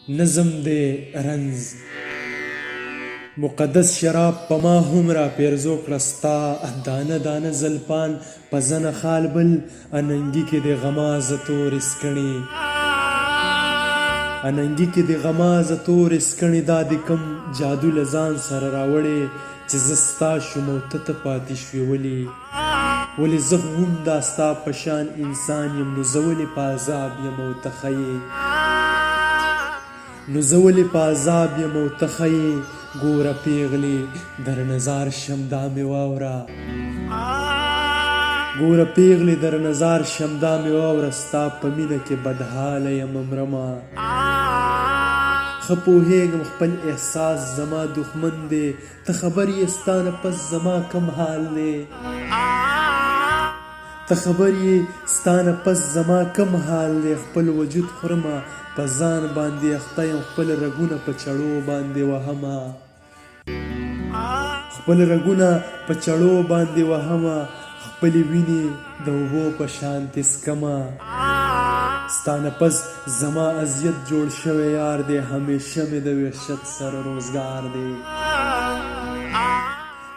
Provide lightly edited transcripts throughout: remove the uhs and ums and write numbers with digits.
نظم دے رنز مقدس شراب پما هم را پیرزو کړستا دانه دانه زلپان پزنه خال بل اننګي کې د غمازه تور اسکڼي اننګي کې د غمازه تور اسکڼي دا د کم جادو لزان سره راوړې چې زستا شوم او ته پاتې شوې ولې زه هم دا ستا په شان انسان یم نو زه ولې په عذاب یم او ته ښه یې نو زه ولې په عذاب یم او ته ښه یې ګوره پیغلې در نظار شم دا مې واوره ګوره پیغلې در نظار شم دا مې واوره ستا په مینه کې بدحاله یم مرمه ښه پوهېږم خپل احساس زما دښمن دی ته خبر یې ستا نه پس زما کم حال دی ته خبر یې ستا نه پس زما کم حال دی خپل وجود خورمه په ځان باندې اخته یم خپل رګونه په چړو باندې وهمه خپل رګونه په چړو باندې وهمه خپلې وینې د اوبو په شان تسکمه ستا نه پس زما اذیت جوړ شوی یار دی همیشه مې د وحشت سره روزګار دی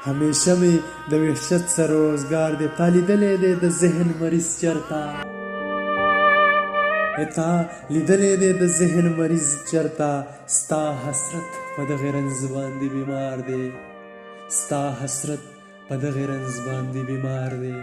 همیشه مې د وحشت سره روزګار دی تا لیدلی دی د ذهن مریض چرته تا لیدلی دی د ذهن مریض چرته ستا حسرت په دغې رنځ باندې بیمار دی ستا حسرت په دغې رنځ باندې بیمار دی